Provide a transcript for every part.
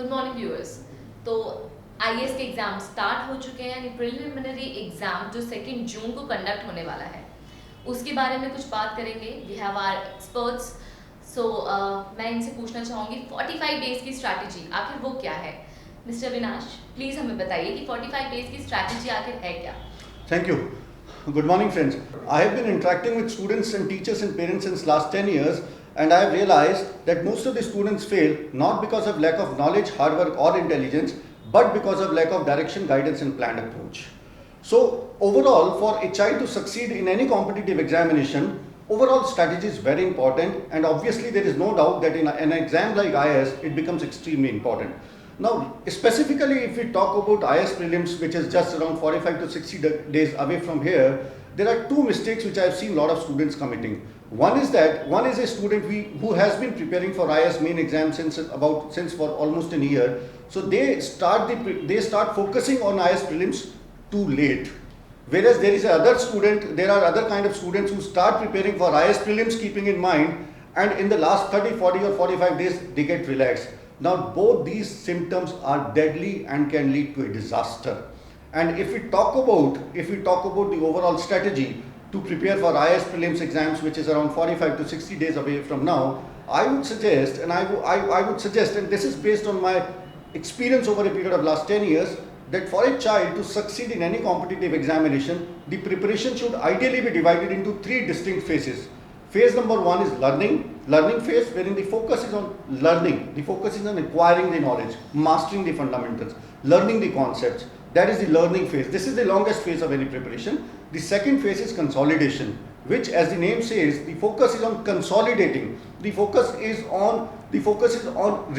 Good morning viewers. तो IAS के exam start हो चुके हैं, यानी प्रिलिमिनरी एग्जाम जो 2 जून को कंडक्ट होने वाला है, उसके बारे में कुछ बात करेंगे। We have our experts. So मैं इनसे पूछना चाहूँगी 45 डेज की स्ट्रैटेजी आखिर वो क्या है। मिस्टर अविनाश, प्लीज़ हमें बताइए कि 45 डेज की स्ट्रैटेजी आखिर है क्या। Thank you. Good morning, friends. I have been interacting with students and teachers and parents since last 10 years, and I have realized that most of the students fail not because of lack of knowledge, hard work, or intelligence, but because of lack of direction, guidance, and planned approach. So, overall, for a child to succeed in any competitive examination, overall strategy is very important, and obviously, there is no doubt that in an exam like IAS, it becomes extremely important. Now, specifically, if we talk about IAS prelims, which is just around 45 to 60 days away from here, there are two mistakes which I have seen a lot of students committing. One is a student who has been preparing for IAS main exam since for almost a year. So they start focusing on IAS prelims too late. Whereas there are other kind of students who start preparing for IAS prelims keeping in mind, and in the last 30, 40 or 45 days, they get relaxed. Now, both these symptoms are deadly and can lead to a disaster. And if we talk about the overall strategy to prepare for IAS prelims exams, which is around 45 to 60 days away from now, I would suggest, and this is based on my experience over a period of last 10 years, that for a child to succeed in any competitive examination, the preparation should ideally be divided into 3 distinct phases. Phase number 1 is learning phase, wherein the focus is on learning. The focus is on acquiring the knowledge, mastering the fundamentals, learning the concepts. That is the learning phase. This is the longest phase of any preparation. The second phase is consolidation, which, as the name says, the focus is on consolidating. The focus is on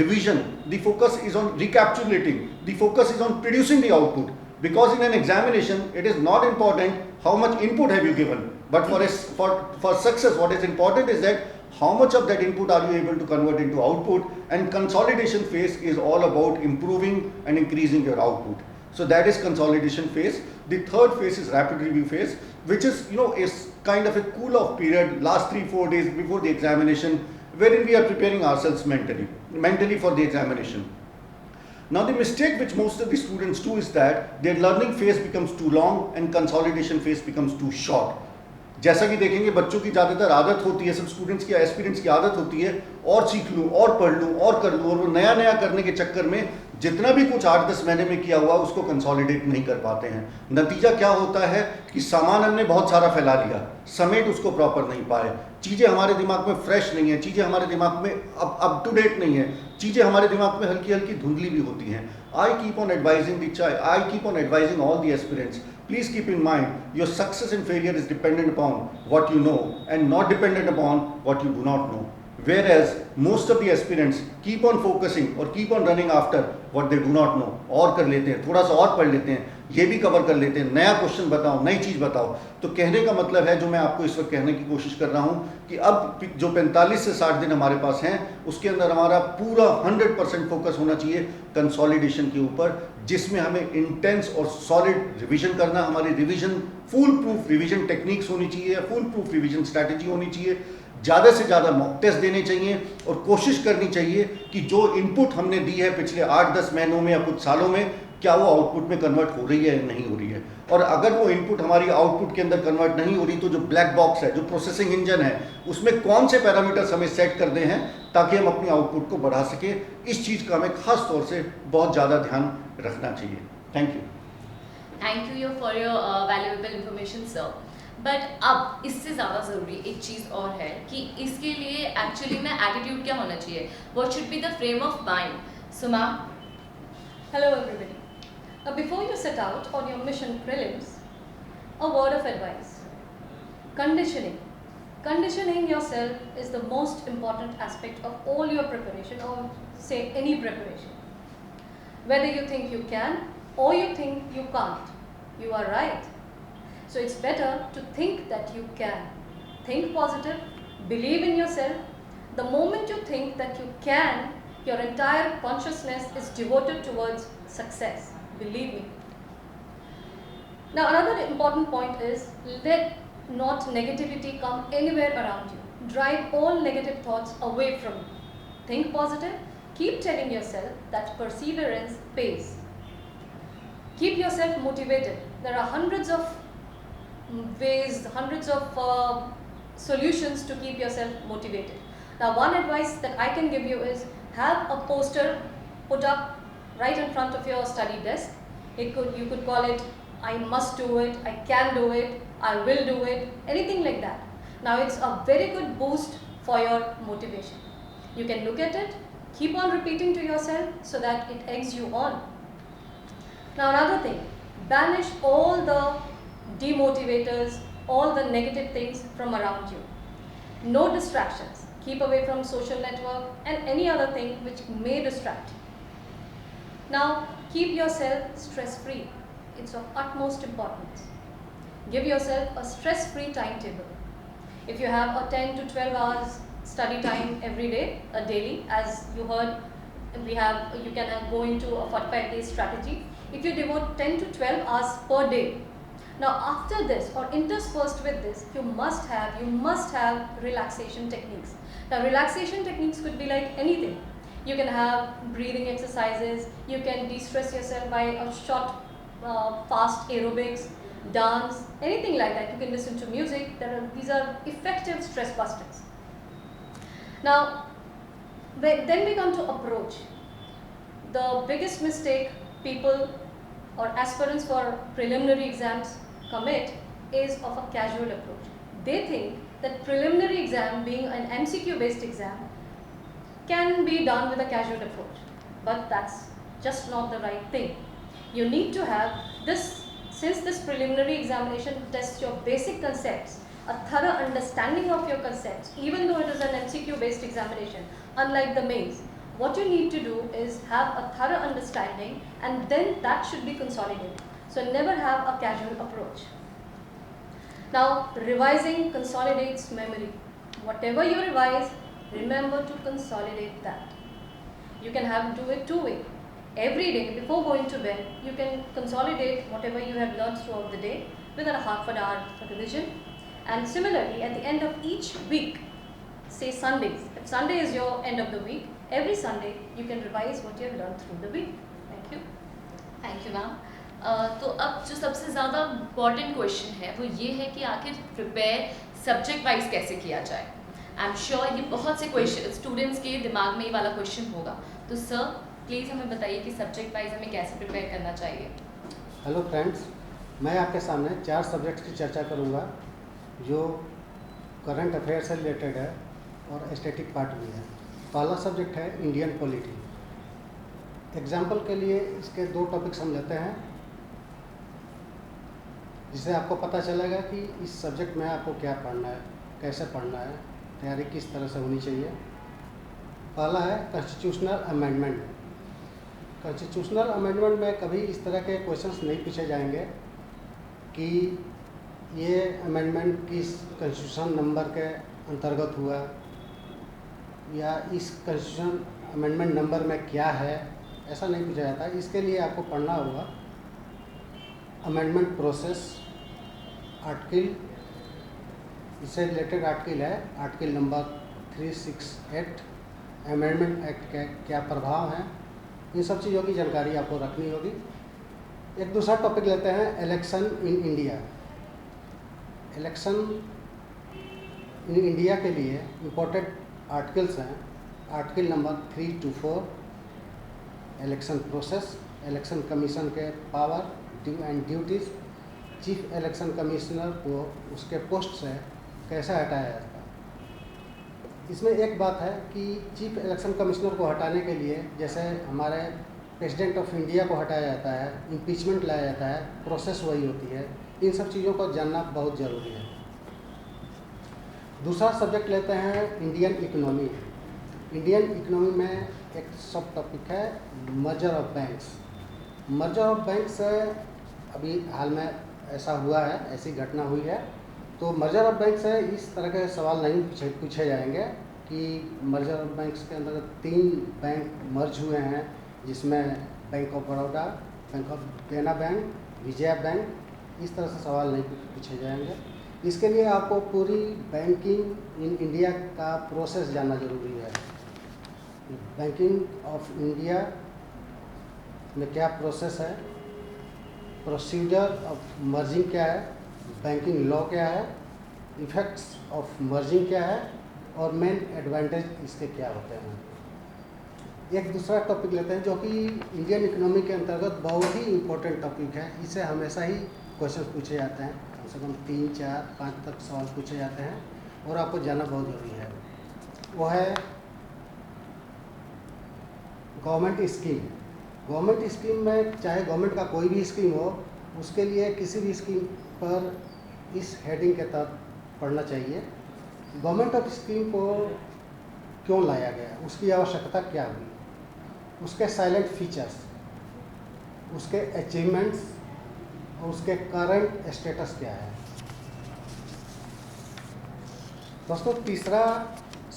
revision. The focus is on recapitulating. The focus is on producing the output. Because in an examination, it is not important how much input have you given, but for success, what is important is that how much of that input are you able to convert into output. And consolidation phase is all about improving and increasing your output. So that is consolidation phase. The third phase is rapid review phase, which is is kind of a cool off period, last 3-4 days before the examination, wherein we are preparing ourselves mentally for the examination. Now, the mistake which most of the students do is that their learning phase becomes too long and consolidation phase becomes too short. जैसा कि देखेंगे, बच्चों की ज़्यादातर आदत होती है, सब स्टूडेंट्स की एस्पिरेंट्स की आदत होती है और सीख लूँ और पढ़ लूँ और कर लूँ, और वो नया नया करने के चक्कर में जितना भी कुछ 8-10 महीने में किया हुआ उसको कंसोलिडेट नहीं कर पाते हैं। नतीजा क्या होता है कि सामान हमने बहुत सारा फैला लिया, समेट उसको प्रॉपर नहीं पाए, चीज़ें हमारे दिमाग में फ्रेश नहीं है, चीज़ें हमारे दिमाग में अप टू डेट नहीं है, चीज़ें हमारे दिमाग में हल्की हल्की धुंधली भी होती हैं। I keep on advising all the aspirants, please keep in mind your success and failure is dependent upon what you know and not dependent upon what you do not know. Whereas most of the aspirants keep on focusing or keep on running after what they do not know. और कर लेते हैं, थोड़ा सा और पढ़ लेते हैं, ये भी कवर कर लेते हैं, नया क्वेश्चन बताओ, नई चीज़ बताओ। तो कहने का मतलब है, जो मैं आपको इस वक्त कहने की कोशिश कर रहा हूँ, कि अब जो 45 से 60 दिन हमारे पास हैं, उसके अंदर हमारा पूरा 100% फोकस होना चाहिए कंसोलिडेशन के ऊपर, जिसमें हमें इंटेंस और सॉलिड रिवीजन करना, हमारी revision full proof revision techniques होनी चाहिए, फुल प्रूफ रिवीजन स्ट्रैटेजी होनी चाहिए, ज़्यादा से ज़्यादा मॉक टेस्ट देने चाहिए, और कोशिश करनी चाहिए कि जो इनपुट हमने दी है पिछले 8-10 महीनों में या कुछ सालों में, क्या वो आउटपुट में कन्वर्ट हो रही है या नहीं हो रही है। और अगर वो इनपुट हमारी आउटपुट के अंदर कन्वर्ट नहीं हो रही, तो जो ब्लैक बॉक्स है, जो प्रोसेसिंग इंजन है, उसमें कौन से पैरामीटर्स हमें सेट करने हैं ताकि हम अपनी आउटपुट को बढ़ा सकें, इस चीज़ का हमें खास तौर से बहुत ज़्यादा ध्यान रखना चाहिए। Thank you for your valuable information sir. But अब इससे ज़्यादा ज़रूरी एक चीज़ और है कि इसके लिए एक्चुअली में एटीट्यूड क्या होना चाहिए, what should be the frame of mind. So ma'am. Hello everybody. Before you set out on your mission prelims, a word of advice. Conditioning. Conditioning yourself is the most important aspect of all your preparation, or say any preparation. Whether you think you can or you think you can't, you are right. So it's better to think that you can. Think positive, believe in yourself. The moment you think that you can, your entire consciousness is devoted towards success. Believe me. Now, another important point is, let not negativity come anywhere around you. Drive all negative thoughts away from you. Think positive, keep telling yourself that perseverance pays. Keep yourself motivated. There are hundreds of ways, hundreds of solutions to keep yourself motivated. Now, one advice that I can give you is have a poster put up right in front of your study desk. You could call it, I must do it, I can do it, I will do it, anything like that. Now, it's a very good boost for your motivation. You can look at it, keep on repeating to yourself so that it eggs you on. Now, another thing, banish all the demotivators, all the negative things from around you. No distractions. Keep away from social network and any other thing which may distract you. Now, keep yourself stress-free. It's of utmost importance. Give yourself a stress-free timetable. If you have a 10 to 12 hours study time every day, daily, as you heard, you can go into a 45-day strategy. If you devote 10 to 12 hours per day, now after this or interspersed with this, you must have relaxation techniques. Now, relaxation techniques could be like anything. You can have breathing exercises, you can de-stress yourself by a short, fast aerobics, dance, anything like that. You can listen to music. These are effective stress busters. Now, then we come to approach. The biggest mistake people or aspirants for preliminary exams commit is of a casual approach. They think that preliminary exam, being an MCQ based exam, can be done with a casual approach, but that's just not the right thing. You need to have this, since this preliminary examination tests your basic concepts, a thorough understanding of your concepts, even though it is an MCQ based examination, unlike the mains. What you need to do is have a thorough understanding, and then that should be consolidated. So never have a casual approach. Now, revising consolidates memory. Whatever you revise, remember to consolidate that. You can do it two-way. Every day before going to bed, you can consolidate whatever you have learned throughout the day within a half an hour revision. And similarly, at the end of each week, say Sundays, if Sunday is your end of the week, every Sunday you can revise what you have learned through the week. Thank you. Thank you ma'am. तो अब जो सबसे ज़्यादा important question है वो ये है कि आखिर प्रिपेयर सब्जेक्ट वाइज कैसे किया जाए। आई एम श्योर ये बहुत से क्वेश्चन स्टूडेंट्स के दिमाग में ये वाला क्वेश्चन होगा, तो सर प्लीज़ हमें बताइए कि सब्जेक्ट वाइज हमें कैसे प्रिपेयर करना चाहिए। हेलो फ्रेंड्स, मैं आपके सामने 4 सब्जेक्ट्स की चर्चा करूंगा जो करंट अफेयर से रिलेटेड है और एस्थेटिक पार्ट भी है। पहला सब्जेक्ट है इंडियन पॉलिटी। एग्जाम्पल के लिए इसके 2 टॉपिक्स हम लेते हैं, जिससे आपको पता चलेगा कि इस सब्जेक्ट में आपको क्या पढ़ना है, कैसे पढ़ना है, तैयारी किस तरह से होनी चाहिए। पहला है कॉन्स्टिट्यूशनल अमेंडमेंट। कॉन्स्टिट्यूशनल अमेंडमेंट में कभी इस तरह के क्वेश्चंस नहीं पूछे जाएंगे कि ये अमेंडमेंट किस कॉन्स्टिट्यूशन नंबर के अंतर्गत हुआ या इस कॉन्स्टिट्यूशन अमेंडमेंट नंबर में क्या है, ऐसा नहीं पूछा जाता। इसके लिए आपको पढ़ना होगा अमेंडमेंट प्रोसेस, आर्टिकल, इससे रिलेटेड आर्टिकल है आर्टिकल नंबर 368, अमेंडमेंट एक्ट के क्या प्रभाव हैं, इन सब चीज़ों की जानकारी आपको रखनी होगी। एक दूसरा टॉपिक लेते हैं election in India. Election in India के लिए इम्पोर्टेंट आर्टिकल्स हैं article number 3 to 4, election process, election commission के power and duties, chief election commissioner को उसके पोस्ट से कैसे हटाया जाता है। इसमें एक बात है कि चीफ इलेक्शन कमिश्नर को हटाने के लिए जैसे हमारे प्रेसिडेंट ऑफ इंडिया को हटाया जाता है, इम्पीचमेंट लाया जाता है, प्रोसेस वही होती है। इन सब चीज़ों को जानना बहुत ज़रूरी है। दूसरा सब्जेक्ट लेते हैं इंडियन इकोनॉमी। इंडियन इकोनॉमी में एक सब टॉपिक है merger of banks. Merger of banks अभी हाल में ऐसा हुआ है, ऐसी घटना हुई है, तो मर्जर ऑफ बैंक्स से इस तरह के सवाल नहीं पूछे जाएंगे कि मर्जर ऑफ बैंक्स के अंदर 3 बैंक मर्ज हुए हैं, जिसमें bank of Baroda, bank of देना बैंक, विजया बैंक, इस तरह से सवाल नहीं पूछे जाएंगे। इसके लिए आपको पूरी बैंकिंग इन इंडिया का प्रोसेस जानना ज़रूरी है। बैंकिंग ऑफ इंडिया में क्या प्रोसेस है, प्रोसीजर ऑफ मर्जिंग क्या है, बैंकिंग लॉ क्या है, इफ़ेक्ट्स ऑफ मर्जिंग क्या है और मेन एडवांटेज इसके क्या होते हैं। एक दूसरा टॉपिक लेते हैं जो कि इंडियन इकोनॉमी के अंतर्गत बहुत ही इम्पोर्टेंट टॉपिक है। इसे हमेशा ही क्वेश्चन पूछे जाते हैं, कम से कम 3, 4, 5 तक सवाल पूछे जाते हैं और आपको जानना बहुत ज़रूरी है। वो है गवर्नमेंट स्कीम। गवर्नमेंट स्कीम में चाहे गवर्नमेंट का कोई भी स्कीम हो, उसके लिए किसी भी स्कीम पर इस हेडिंग के तहत पढ़ना चाहिए। गवर्नमेंट ऑफ स्कीम को क्यों लाया गया, उसकी आवश्यकता क्या हुई, उसके साइलेंट फीचर्स, उसके अचीवमेंट्स और उसके करंट स्टेटस क्या है। दोस्तों, तीसरा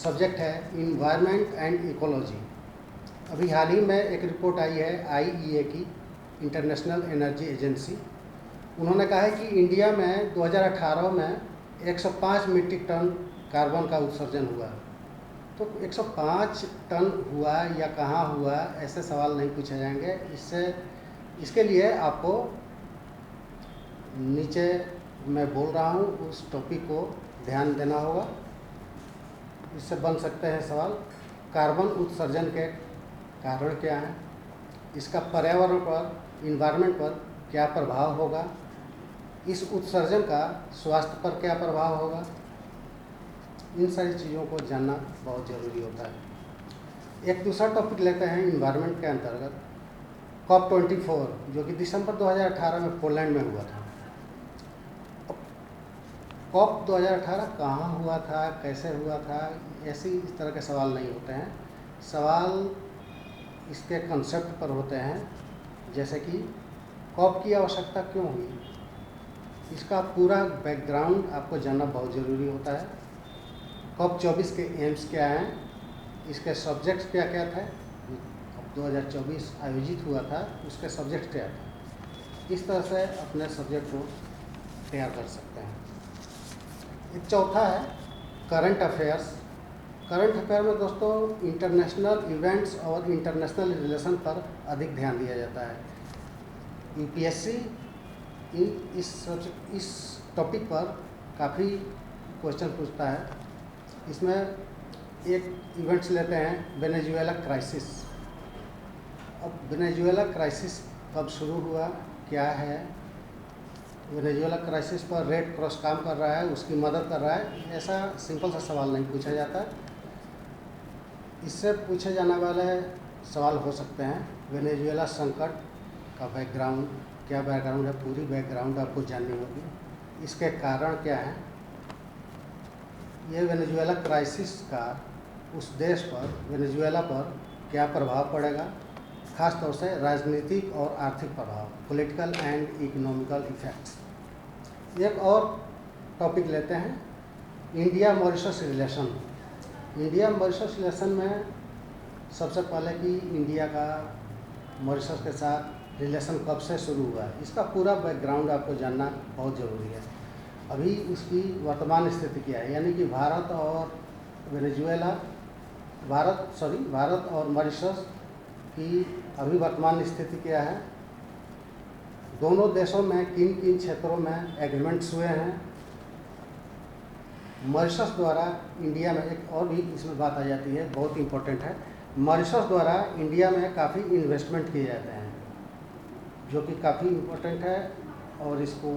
सब्जेक्ट है इन्वायरमेंट एंड इकोलॉजी। अभी हाल ही में एक रिपोर्ट आई है IEA की, इंटरनेशनल एनर्जी एजेंसी। उन्होंने कहा है कि इंडिया में 2018 में 105 मीट्रिक टन कार्बन का उत्सर्जन हुआ। तो 105 टन हुआ या कहाँ हुआ, ऐसे सवाल नहीं पूछे जाएंगे। इसके लिए आपको नीचे मैं बोल रहा हूँ उस टॉपिक को ध्यान देना होगा। इससे बन सकते हैं सवाल। कार्बन उत्सर्जन के कारण क्या हैं, इसका पर्यावरण पर, इन्वायरमेंट पर क्या प्रभाव होगा, इस उत्सर्जन का स्वास्थ्य पर क्या प्रभाव होगा, इन सारी चीज़ों को जानना बहुत ज़रूरी होता है। एक दूसरा टॉपिक लेते हैं इन्वायरमेंट के अंतर्गत, COP24, जो कि दिसंबर 2018 में पोलैंड में हुआ था। COP 2018 कहाँ हुआ था, कैसे हुआ था, ऐसे इस तरह के सवाल नहीं होते हैं। सवाल इसके कंसेप्ट पर होते हैं, जैसे कि COP की आवश्यकता क्यों हुई, इसका पूरा बैकग्राउंड आपको जानना बहुत ज़रूरी होता है। COP24 के एम्स क्या हैं, इसके सब्जेक्ट्स क्या क्या थे, 2024 आयोजित हुआ था, उसके सब्जेक्ट क्या थे। इस तरह से अपने सब्जेक्ट को तैयार कर सकते हैं। एक चौथा है करंट अफेयर्स। करंट अफेयर में दोस्तों इंटरनेशनल इवेंट्स और इंटरनेशनल रिलेशन पर अधिक ध्यान दिया जाता है। UPSC इस टॉपिक पर काफ़ी क्वेश्चन पूछता है। इसमें एक इवेंट्स लेते हैं वेनेजुएला क्राइसिस। अब वेनेजुएला क्राइसिस कब शुरू हुआ, क्या है, वेनेजुएला क्राइसिस पर रेड क्रॉस काम कर रहा है, उसकी मदद कर रहा है, ऐसा सिंपल सा सवाल नहीं पूछा जाता। इससे पूछे जाने वाले सवाल हो सकते हैं वेनेजुएला संकट का बैकग्राउंड, क्या बैकग्राउंड है, पूरी बैकग्राउंड आपको जाननी होगी, इसके कारण क्या है, ये वेनेजुएला क्राइसिस का उस देश पर, वेनेजुएला पर क्या प्रभाव पड़ेगा, खास तौर से राजनीतिक और आर्थिक प्रभाव, पॉलिटिकल एंड इकोनॉमिकल इफेक्ट्स। एक और टॉपिक लेते हैं India Mauritius relation. India Mauritius relation में सबसे पहले कि इंडिया का मॉरिशस के साथ रिलेशन कब से शुरू हुआ है, इसका पूरा बैकग्राउंड आपको जानना बहुत ज़रूरी है। अभी उसकी वर्तमान स्थिति क्या है, यानी कि भारत और मॉरिशस की अभी वर्तमान स्थिति क्या है, दोनों देशों में किन किन क्षेत्रों में एग्रीमेंट्स हुए हैं। मॉरिशस द्वारा इंडिया में, एक और भी इसमें बात आ जाती है, बहुत इंपॉर्टेंट है, मॉरिशस द्वारा इंडिया में काफ़ी इन्वेस्टमेंट किए जाते हैं, जो कि काफ़ी इम्पोर्टेंट है और इसको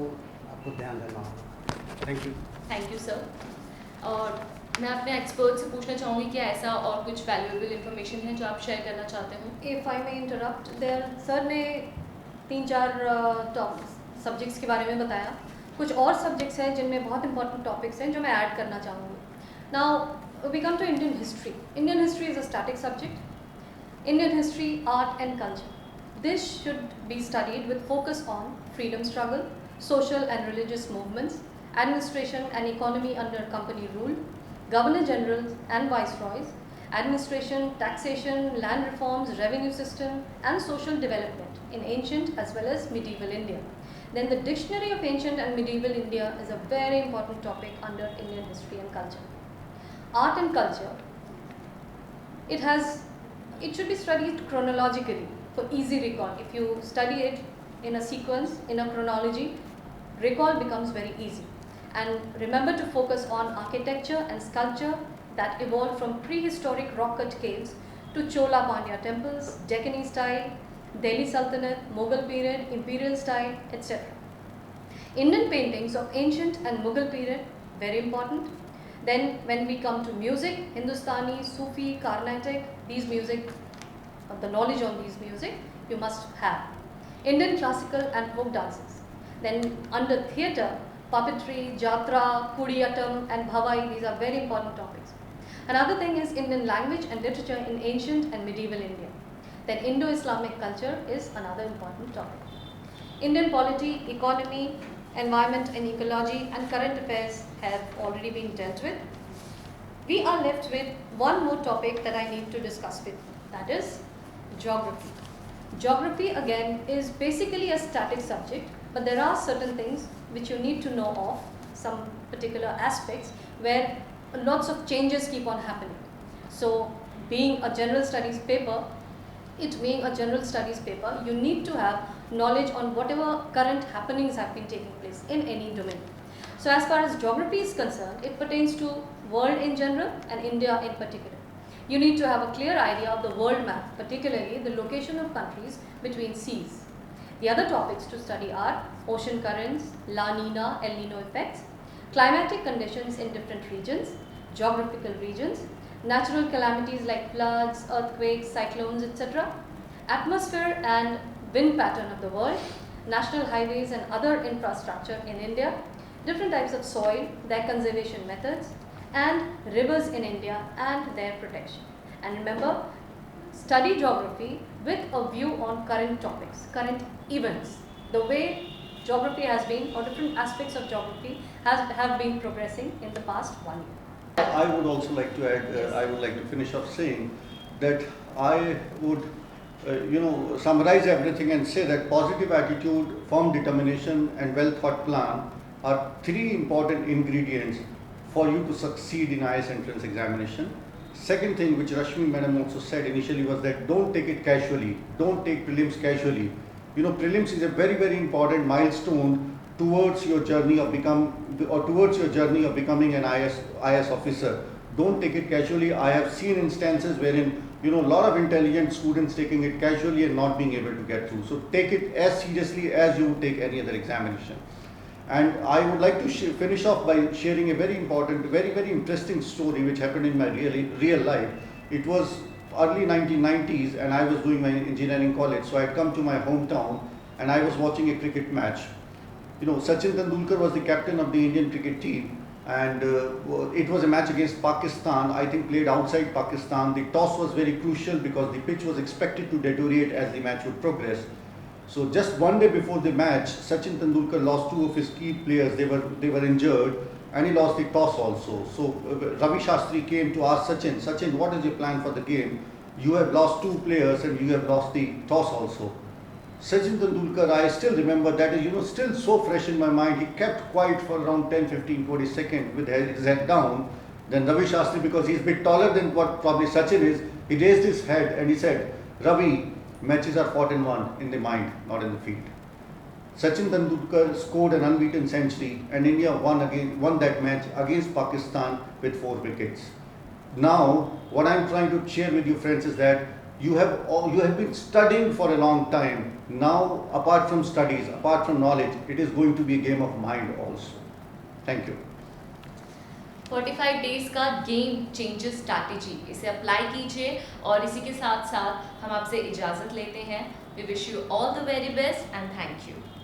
आपको ध्यान देना होगा। Thank you sir. और मैं अपने एक्सपर्ट से पूछना चाहूँगी कि ऐसा और कुछ वैल्यूएबल इन्फॉर्मेशन है जो आप शेयर करना चाहते हो। If I may interrupt there, sir ने 3-4 सब्जेक्ट्स के बारे में बताया। कुछ और सब्जेक्ट्स हैं जिनमें बहुत इंपॉर्टेंट टॉपिक्स हैं जो मैं ऐड करना चाहूँगी। Now we come to Indian history. Indian history is a static subject. Indian history, art and culture, this should be studied with focus on freedom struggle, social and religious movements, administration and economy under company rule, governor generals and viceroys, administration, taxation, land reforms, revenue system and social development in ancient as well as medieval India. Then the dictionary of ancient and medieval India is a very important topic under Indian history and culture. Art and culture, it has it should be studied chronologically for easy recall. If you study it in a sequence, in a chronology, recall becomes very easy. And remember to focus on architecture and sculpture that evolved from prehistoric rock-cut caves to Chola Pandya temples, Deccani style, Delhi Sultanate, Mughal period, imperial style, etc. Indian paintings of ancient and Mughal period, very important. Then when we come to music, Hindustani, Sufi, Carnatic, these music, the knowledge on these music, you must have. Indian classical and folk dances. Then under theatre, puppetry, jatra, kudiyattam and bhavai, these are very important topics. Another thing is Indian language and literature in ancient and medieval India. Then Indo-Islamic culture is another important topic. Indian polity, economy, environment and ecology and current affairs have already been dealt with. We are left with one more topic that I need to discuss with, that is geography. Geography again is basically a static subject, but there are certain things which you need to know of, some particular aspects where lots of changes keep on happening. So being a general studies paper, you need to have knowledge on whatever current happenings have been taking place in any domain. So as far as geography is concerned, it pertains to world in general and India in particular. You need to have a clear idea of the world map, particularly the location of countries between seas. The other topics to study are ocean currents, La Nina, El Nino effects, climatic conditions in different regions, geographical regions, natural calamities like floods, earthquakes, cyclones, etc., atmosphere and wind pattern of the world, national highways and other infrastructure in India, different types of soil, their conservation methods, and rivers in India and their protection. And remember, study geography with a view on current topics, current events, the way geography has been, or different aspects of geography have been progressing in the past 1 year. I would also like to add, I would like to finish off saying that I would summarize everything and say that positive attitude, firm determination and well thought plan are three important ingredients for you to succeed in IAS entrance examination. Second thing which Rashmi madam also said initially was that don't take it casually, don't take prelims casually. Prelims is a very, very important milestone towards your journey of becoming an IAS officer. Don't take it casually. I have seen instances wherein a lot of intelligent students taking it casually and not being able to get through. So take it as seriously as you would take any other examination. And I would like to finish off by sharing a very important, very, very interesting story which happened in my real life. It was early 1990s and I was doing my engineering college. So I had come to my hometown and I was watching a cricket match. Sachin Tendulkar was the captain of the Indian cricket team and it was a match against Pakistan, I think played outside Pakistan. The toss was very crucial because the pitch was expected to deteriorate as the match would progress. So just one day before the match, Sachin Tendulkar lost two of his key players. They were injured and he lost the toss also. So Ravi Shastri came to ask Sachin, what is your plan for the game? You have lost two players and you have lost the toss also. Sachin Tendulkar, I still remember that is still so fresh in my mind. He kept quiet for around 10, 15, 20 seconds with his head down. Then Ravi Shastri, because he's a bit taller than what probably Sachin is, he raised his head and he said, Ravi, matches are fought and won in the mind, not in the field. Sachin Tendulkar scored an unbeaten century and India won that match against Pakistan with 4 wickets. Now, what I'm trying to share with you friends is that you have been studying for a long time. Now, apart from studies, apart from knowledge, it is going to be a game of mind also. Thank you. 45 days का game changes strategy, इसे apply कीजिए और इसी के साथ साथ हम आपसे इजाज़त लेते हैं. We wish you all the very best and thank you.